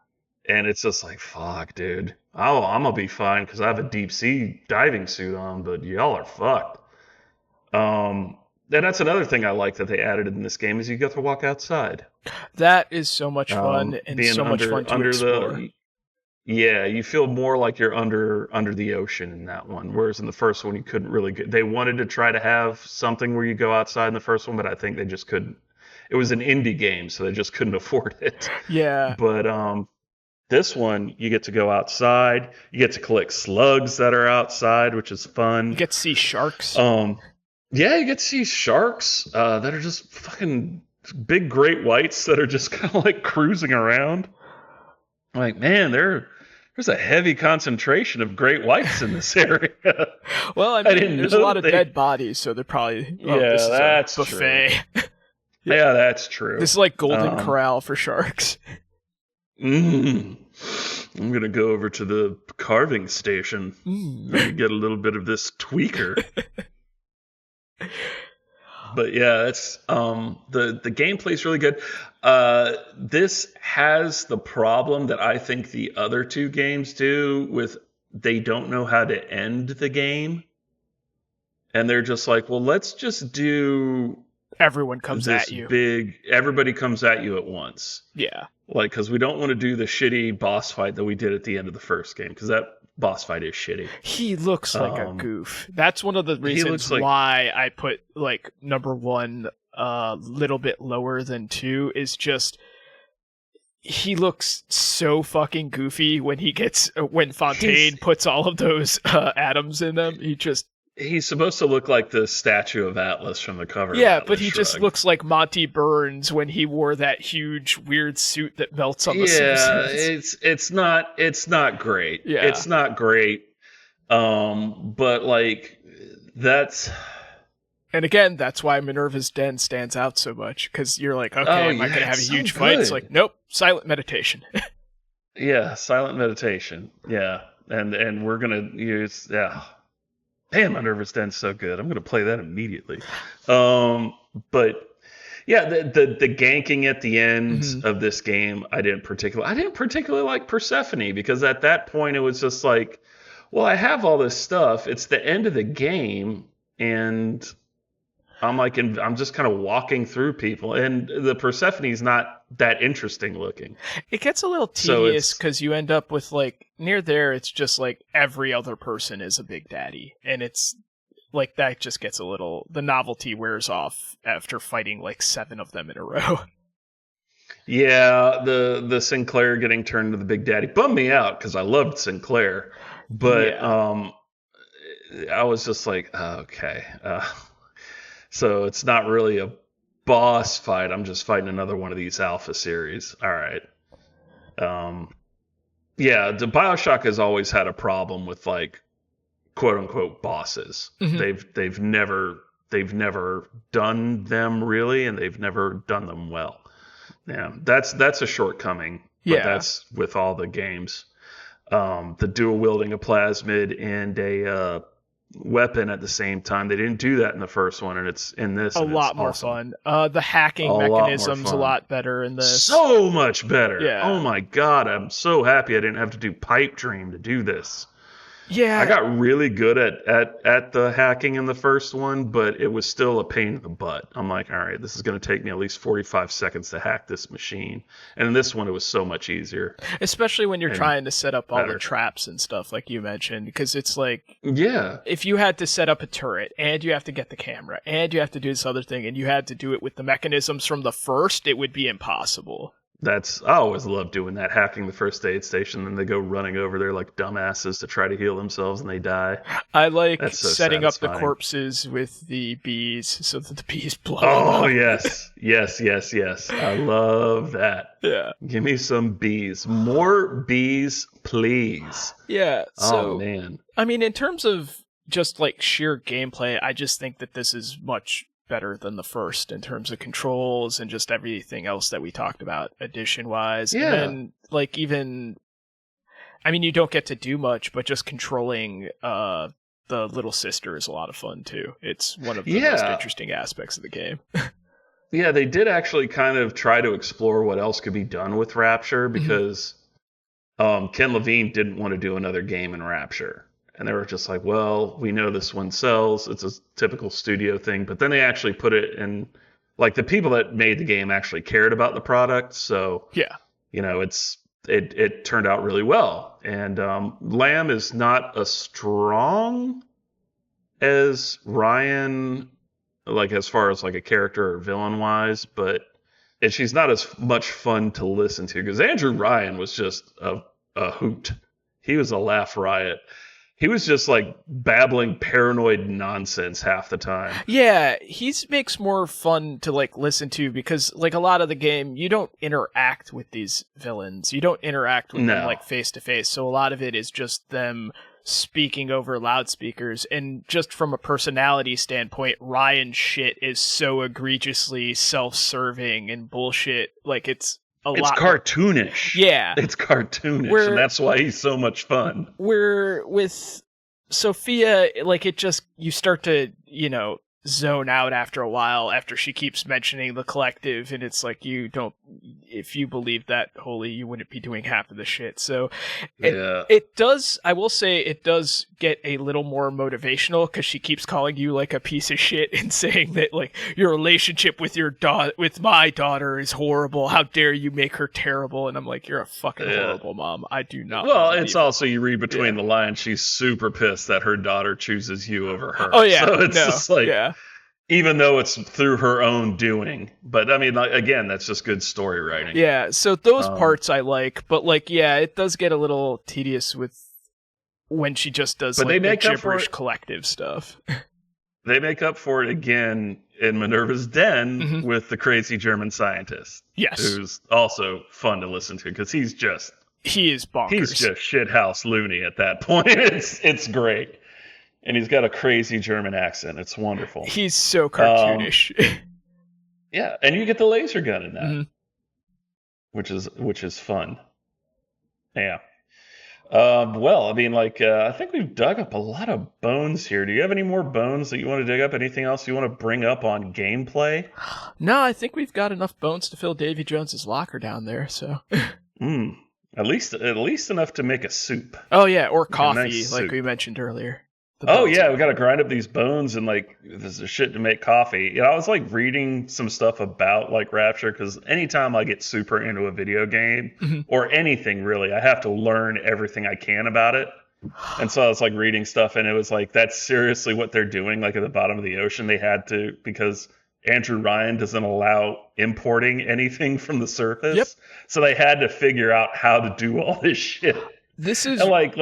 And it's just like, fuck, dude. Oh, I'm gonna be fine because I have a deep sea diving suit on, but y'all are fucked. And that's another thing I like that they added in this game, is you get to walk outside. That is so much fun, and so much fun to explore. Yeah, you feel more like you're under the ocean in that one, whereas in the first one you couldn't really get. They wanted to try to have something where you go outside in the first one, but I think they just couldn't. It was an indie game, so they just couldn't afford it. Yeah. But this one, you get to go outside. You get to collect slugs that are outside, which is fun. You get to see sharks. Yeah, you get to see sharks that are just fucking big great whites that are just kind of like cruising around. Like, man, there's a heavy concentration of great whites in this area. Well, I mean, there's a lot of dead bodies, so they're probably... this is that's a buffet. True. Yeah, that's true. This is like Golden Corral for sharks. I'm going to go over to the carving station and get a little bit of this tweaker. But yeah, it's the gameplay's really good. This has the problem that I think the other two games do with, they don't know how to end the game. And they're just like, well, let's just do... Everyone comes at you. Everybody comes at you at once. Yeah. Like, because we don't want to do the shitty boss fight that we did at the end of the first game, because that boss fight is shitty. He looks like a goof. That's one of the reasons why I put, like, number 1 a little bit lower than 2, is just... He looks so fucking goofy when Fontaine puts all of those atoms in them. He's supposed to look like the statue of Atlas from the cover. Yeah, but he just looks like Monty Burns when he wore that huge weird suit that melts on the Simpsons. It's not great. Yeah. It's not great. But like that's... And again, that's why Minerva's Den stands out so much, because you're like, okay, am I going to have a huge fight? It's like, nope, silent meditation. Yeah, silent meditation. Yeah, and we're going to use... Yeah. Damn, Minerva's Den's so good. I'm going to play that immediately. But yeah, the ganking at the end of this game, I didn't particularly like Persephone, because at that point it was just like, well, I have all this stuff. It's the end of the game, and I'm just kind of walking through people, and the Persephone's not that interesting looking. It gets a little tedious because you end up with, like, near there, it's just like every other person is a big daddy, and it's like that just gets a little, the novelty wears off after fighting like 7 of them in a row. Yeah, the Sinclair getting turned into the big daddy bummed me out because I loved Sinclair, but I was just like, okay. So it's not really a boss fight. I'm just fighting another one of these alpha series. All right. Yeah, the BioShock has always had a problem with like quote unquote bosses. Mm-hmm. They've never done them really, and they've never done them well. Yeah, that's a shortcoming, but Yeah. that's with all the games. The dual wielding a plasmid and a weapon at the same time. They didn't do that in the first one, and it's in this. A and lot it's more awesome. fun. The hacking A lot more mechanism's a fun. lot better in this. So much better. Yeah. Oh my god, I'm so happy I didn't have to do pipe dream to do this. Yeah. I got really good at the hacking in the first one, but it was still a pain in the butt. I'm like, all right, this is going to take me at least 45 seconds to hack this machine. And in this one, it was so much easier. Especially when you're and trying to set up all the better. traps and stuff, like you mentioned, because it's like, Yeah. if you had to set up a turret, and you have to get the camera, and you have to do this other thing, and you had to do it with the mechanisms from the first, it would be impossible. I always love doing that, hacking the first aid station, then they go running over there like dumbasses to try to heal themselves and they die. I like That's so setting up the satisfying. corpses with the bees so that the bees blow Oh, up. yes. Yes. I love that. Yeah. Give me some bees. More bees, please. Yeah. So, Oh, man. I mean, in terms of just like sheer gameplay, I just think that this is much better than the first in terms of controls and just everything else that we talked about addition wise. Yeah. And like even, I mean, you don't get to do much, but just controlling the little sister is a lot of fun too. It's one of the most interesting aspects of the game. Yeah, they did actually kind of try to explore what else could be done with Rapture because Ken Levine didn't want to do another game in Rapture. And they were just like, well, we know this one sells. It's a typical studio thing. But then they actually put it in, like, the people that made the game actually cared about the product. So, Yeah. you know, it turned out really well. And Lamb is not as strong as Ryan, like, as far as, like, a character or villain-wise. But she's not as much fun to listen to. Because Andrew Ryan was just a hoot. He was a laugh riot. He was just like babbling paranoid nonsense half the time. Yeah, he makes more fun to like listen to because like a lot of the game, you don't interact with these villains. You don't interact with them like face to face. So a lot of it is just them speaking over loudspeakers. And just from a personality standpoint, Ryan's shit is so egregiously self-serving and bullshit. Like it's cartoonish. Yeah. It's cartoonish, and that's why he's so much fun. Where with Sophia, like you start to, zone out after a while after she keeps mentioning the collective, and it's like if you believe that wholly, you wouldn't be doing half of the shit. So it does, I will say, it does get a little more motivational because she keeps calling you like a piece of shit and saying that like your relationship with with my daughter is horrible. How dare you make her terrible? And I'm like, you're a fucking horrible mom. I do not. Well, it's also, you read between the lines, she's super pissed that her daughter chooses you over her. Oh yeah. So it's just like, even though it's through her own doing. But I mean, again, that's just good story writing. Yeah, so those parts I like, but like, yeah, it does get a little tedious with when she just does like the gibberish collective stuff. They make up for it again in Minerva's Den with the crazy German scientist. Yes. Who's also fun to listen to because he is bonkers. He's just shithouse loony at that point. It's great. And he's got a crazy German accent. It's wonderful. He's so cartoonish. Yeah, and you get the laser gun in that, which is fun. Yeah. Well, I mean, like, I think we've dug up a lot of bones here. Do you have any more bones that you want to dig up? Anything else you want to bring up on gameplay? No, I think we've got enough bones to fill Davy Jones's locker down there. So. At least enough to make a soup. Oh yeah, or coffee, nice like soup. we mentioned earlier. Oh yeah, we got to grind up these bones and like there's shit to make coffee. You know, I was like reading some stuff about like Rapture because anytime I get super into a video game or anything really, I have to learn everything I can about it. And so I was like reading stuff and it was like that's seriously what they're doing. Like at the bottom of the ocean, they had to because Andrew Ryan doesn't allow importing anything from the surface. Yep. So they had to figure out how to do all this shit. This is and like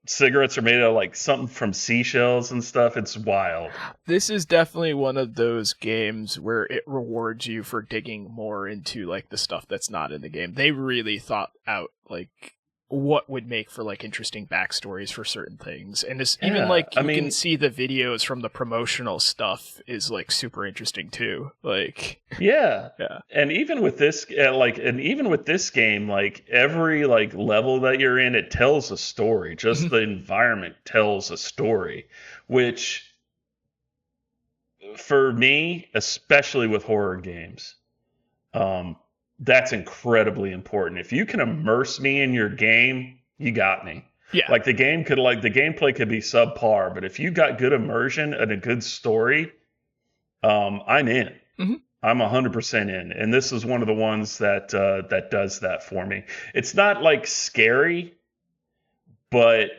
cigarettes are made out of like something from seashells and stuff. It's wild. This is definitely one of those games where it rewards you for digging more into like the stuff that's not in the game. They really thought out like what would make for like interesting backstories for certain things, and it's even Yeah, like I you mean- can see the videos from the promotional stuff is like super interesting too. Like, Yeah. yeah, And even with this game, like every like level that you're in, it tells a story. Just the environment tells a story, which for me, especially with horror games, that's incredibly important. If you can immerse me in your game, you got me. yeah, Like the gameplay could be subpar, but if you got good immersion and a good story, I'm in. Mhm. I'm 100% in, and this is one of the ones that that does that for me. It's not like scary, but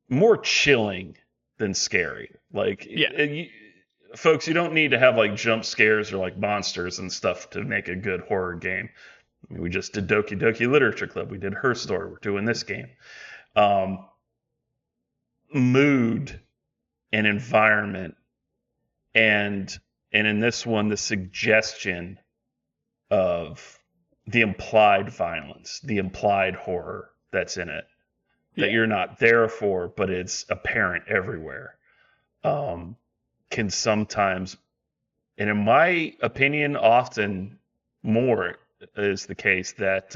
more chilling than scary. Like, Yeah. folks, you don't need to have like jump scares or like monsters and stuff to make a good horror game. I mean, we just did Doki Doki Literature Club. We did Her Story. We're doing this game. Mood and environment, and in this one, the suggestion of the implied violence, the implied horror that's in it, that Yeah. you're not there for, but it's apparent everywhere, can sometimes, and in my opinion, often more is the case that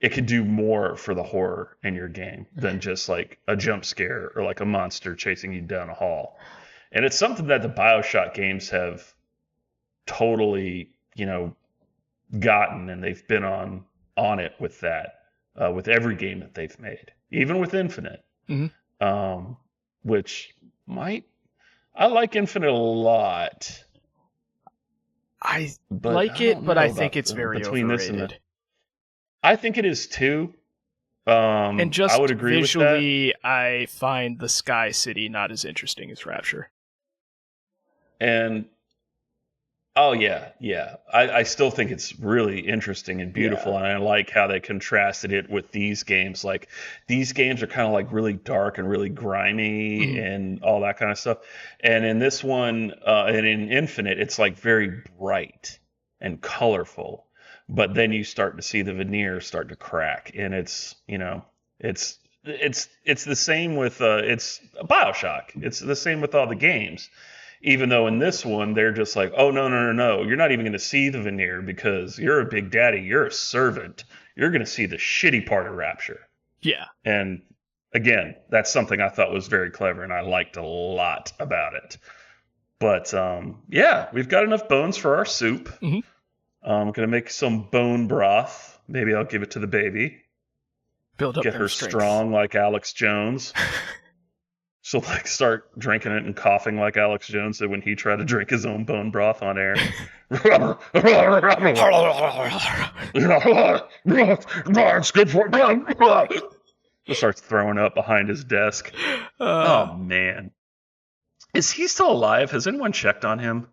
it could do more for the horror in your game than just like a jump scare or like a monster chasing you down a hall. And it's something that the BioShock games have totally, gotten, and they've been on it with that, with every game that they've made, even with Infinite, which I like Infinite a lot. I But like I it, don't but know I about think it's very between this and overrated. I think it is too. And just I would agree with that. visually, I find the Sky City not as interesting as Rapture. And oh yeah. I still think it's really interesting and beautiful, and I like how they contrasted it with these games. Like these games are kind of like really dark and really grimy and all that kind of stuff. And in this one, and in Infinite, it's like very bright and colorful. But then you start to see the veneer start to crack, and it's the same with it's BioShock. It's the same with all the games. Even though in this one, they're just like, oh, no. You're not even going to see the veneer because you're a big daddy. You're a servant. You're going to see the shitty part of Rapture. Yeah. And again, that's something I thought was very clever, and I liked a lot about it. But yeah, we've got enough bones for our soup. I'm going to make some bone broth. Maybe I'll give it to the baby. Build up Get their her strength. strong like Alex Jones. She'll like start drinking it and coughing like Alex Jones did when he tried to drink his own bone broth on air. It's good for it. He starts throwing up behind his desk. Oh man, is he still alive? Has anyone checked on him?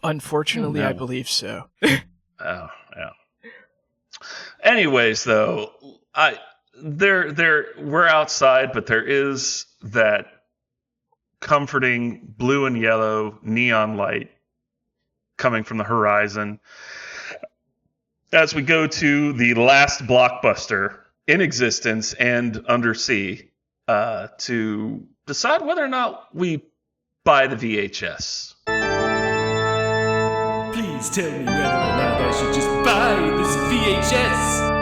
Unfortunately, Oh, no. I believe so. Oh yeah. Anyways, though, we're outside, but there is that comforting blue and yellow neon light coming from the horizon as we go to the last Blockbuster in existence and undersea to decide whether or not we buy the VHS. Please tell me whether or not I should just buy this VHS.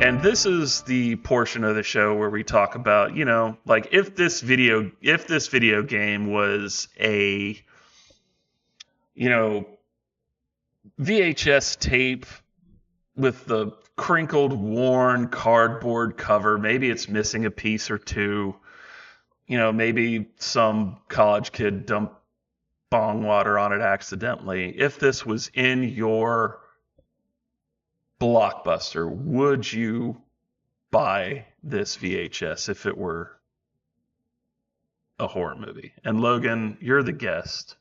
And this is the portion of the show where we talk about, like if this video game was a, VHS tape with the crinkled, worn cardboard cover, maybe it's missing a piece or two. Maybe some college kid dumped bong water on it accidentally. If this was in your Blockbuster, would you buy this VHS if it were a horror movie? And Logan, you're the guest,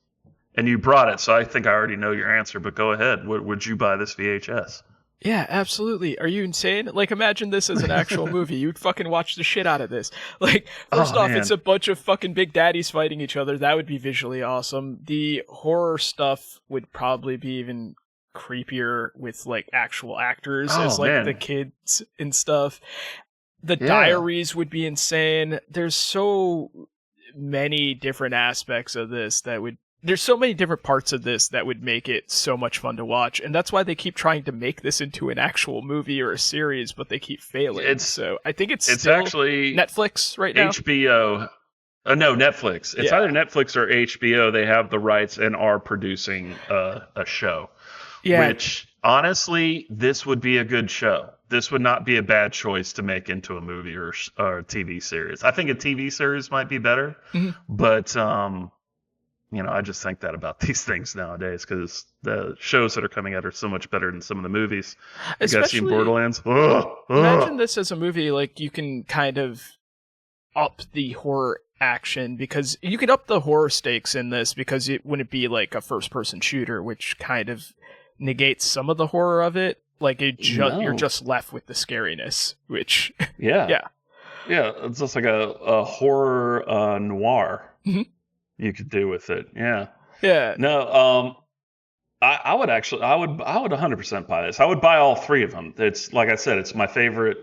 and you brought it, so I think I already know your answer, but go ahead. Would you buy this VHS? Yeah, absolutely. Are you insane? Like, imagine this as an actual movie. You'd fucking watch the shit out of this. Like, first off, man. it's a bunch of fucking big daddies fighting each other. That would be visually awesome. The horror stuff would probably be even creepier with like actual actors Oh, as like man. the kids and stuff. The diaries would be insane. There's so many different aspects of this there's so many different parts of this that would make it so much fun to watch, and that's why they keep trying to make this into an actual movie or a series, but they keep failing. So I think it's still actually Netflix right now. HBO. No, Netflix. It's either Netflix or HBO. They have the rights and are producing a show. Yeah. Which, honestly, this would be a good show. This would not be a bad choice to make into a movie or a TV series. I think a TV series might be better, but I just think that about these things nowadays because the shows that are coming out are so much better than some of the movies. You guys seen Borderlands? Imagine this as a movie, like you can kind of up the horror action because you could up the horror stakes in this because it wouldn't be like a first-person shooter, which kind of negates some of the horror of it. Like you're just left with the scariness, which yeah, it's just like a horror noir. You could do with it. Yeah. No, I would 100% buy this. I would buy all three of them. It's like I said, it's my favorite.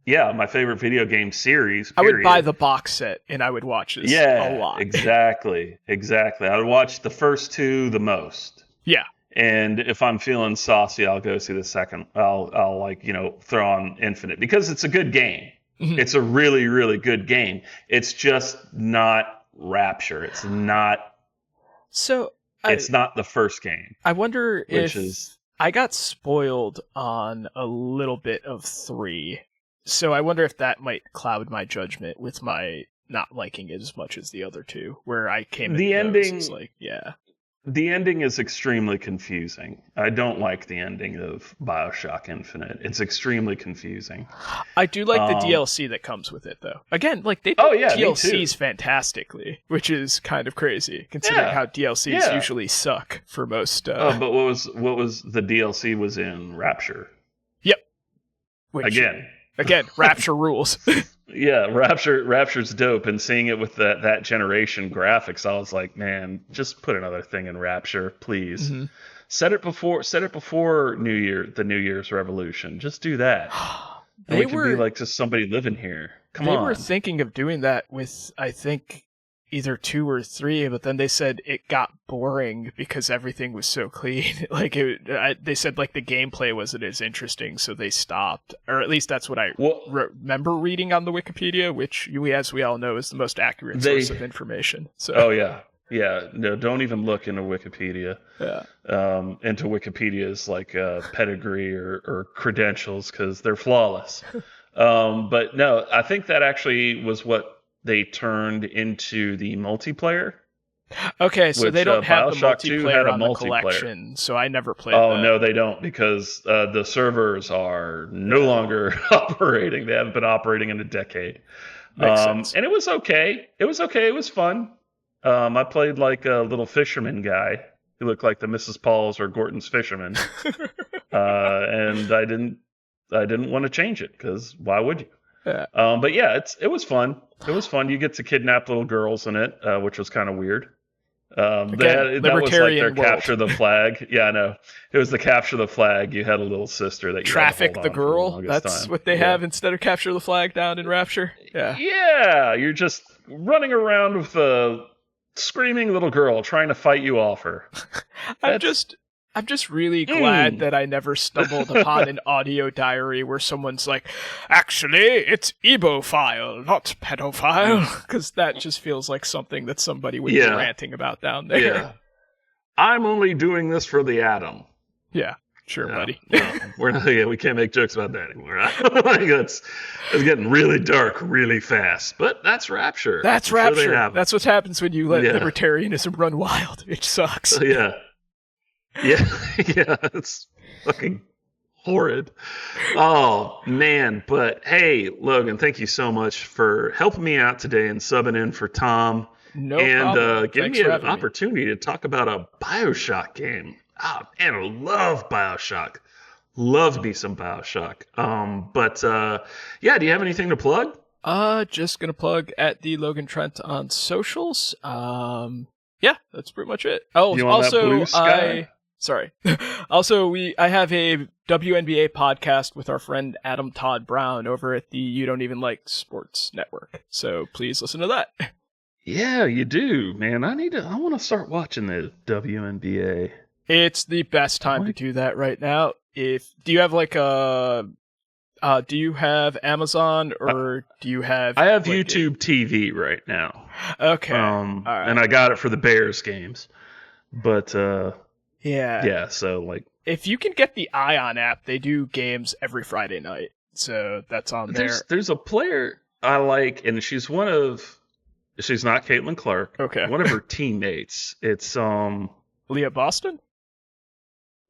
Yeah, my favorite video game series. Period. I would buy the box set and I would watch this a lot. Exactly. I would watch the first two the most. Yeah. And if I'm feeling saucy, I'll go see the second. I'll throw on Infinite because it's a good game. It's a really, really good game. It's just not Rapture. It's not. So it's not the first game. I wonder I got spoiled on a little bit of 3. So I wonder if that might cloud my judgment with my not liking it as much as the other two, where I came the into ending those, like, The ending is extremely confusing. I don't like the ending of BioShock Infinite. It's extremely confusing. I do like the DLC that comes with it, though. Again, like they do DLCs fantastically, which is kind of crazy considering how DLCs usually suck for most. But what was the DLC was in Rapture? Yep. Again, Rapture rules. Yeah, Rapture's dope, and seeing it with that generation graphics, I was like, man, just put another thing in Rapture, please. Set it before the New Year's Revolution. Just do that. And we could be like just somebody living here. Come on. They were thinking of doing that with, I think, either 2 or 3, but then they said it got boring because everything was so clean. They said like the gameplay wasn't as interesting, so they stopped. Or at least that's what I remember reading on the Wikipedia, which, as we all know, is the most accurate source of information. So. Oh yeah. No, don't even look into Wikipedia. Yeah. Into Wikipedia's like pedigree or credentials because they're flawless. But no, I think that actually was what they turned into the multiplayer. Okay, so they don't have BioShock the multiplayer on the collection, so I never played that. Oh, no, they don't, because the servers are no longer operating. They haven't been operating in a decade. Makes sense. And it was okay. It was fun. I played like a little fisherman guy who looked like the Mrs. Paul's or Gorton's fisherman. And I didn't want to change it, because why would you? Yeah. But yeah, it was fun. It was fun. You get to kidnap little girls in it, which was kind of weird. That was like their capture the flag. Yeah, I know. It was the capture the flag. You had a little sister that you traffic had to hold the on girl. For That's time. what they have instead of capture the flag down in Rapture. Yeah. Yeah, you're just running around with a screaming little girl trying to fight you off her. I'm just really glad that I never stumbled upon an audio diary where someone's like, actually, it's ebophile, not pedophile, because that just feels like something that somebody would be ranting about down there. Yeah. I'm only doing this for the atom. Yeah, sure, buddy. No, we're not. Yeah, we can't make jokes about that anymore. It's getting really dark really fast. But that's Rapture. That's Rapture. That's what happens when you let libertarianism run wild. It sucks. Yeah, it's fucking horrid. Oh, man. But hey, Logan, thank you so much for helping me out today and subbing in for Tom. No problem. Giving me an opportunity to talk about a BioShock game. Oh, man, I love BioShock. Love me some BioShock. Do you have anything to plug? Just gonna plug at the Logan Trent on socials. Yeah, that's pretty much it. Oh, you want also, that blue sky? Sorry. Also, I have a WNBA podcast with our friend Adam Todd Brown over at the You Don't Even Like Sports Network. So please listen to that. Yeah, you do, man. I want to start watching the WNBA. It's the best time to do that right now. Do you have like do you have Amazon or do you have? I have YouTube TV right now. Okay. All right. And I got it for the Bears games. But yeah. So like, if you can get the Ion app, they do games every Friday night. So that's on there. There's a player I like, and she's not Caitlin Clark. Okay. One of her teammates. It's Leah Boston?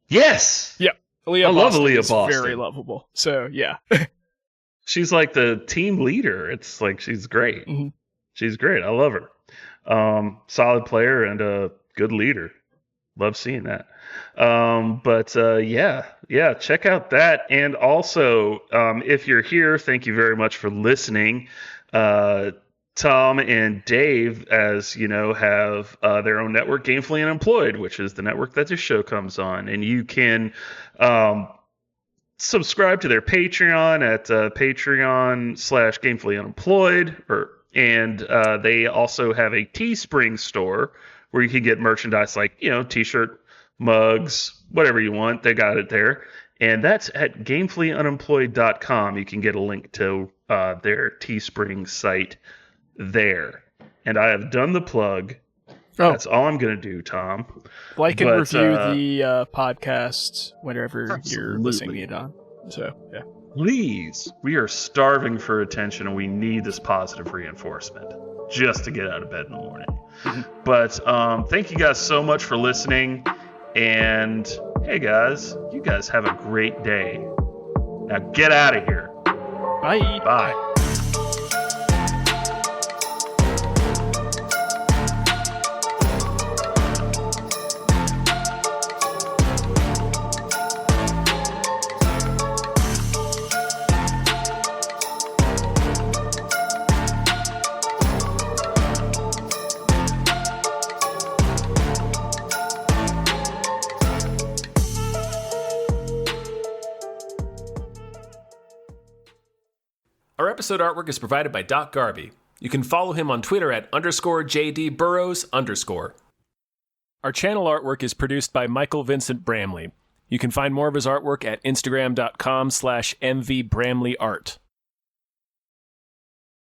Yes. Yep. I love Leah Boston. Very lovable. So yeah. She's like the team leader. It's like she's great. Mm-hmm. She's great. I love her. Solid player and a good leader. Love seeing that. Yeah, check out that. And also, if you're here, thank you very much for listening. Tom and Dave, as you know, have their own network, Gamefully Unemployed, which is the network that this show comes on. And you can subscribe to their Patreon at Patreon/Gamefully Unemployed. And they also have a Teespring store where you can get merchandise like, T-shirt, mugs, whatever you want. They got it there. And that's at GamefullyUnemployed.com. You can get a link to their Teespring site there. And I have done the plug. Oh. That's all I'm going to do, Tom. Like and review the podcast whenever you're listening to it on. So, yeah. Please. We are starving for attention, and we need this positive reinforcement just to get out of bed in the morning. But thank you guys so much for listening. And hey, guys, you guys have a great day. Now get out of here. Bye. Bye. Our episode artwork is provided by Doc Garby. You can follow him on Twitter at _JDBurrows_. Our channel artwork is produced by Michael Vincent Bramley. You can find more of his artwork at Instagram.com/MVBramleyArt.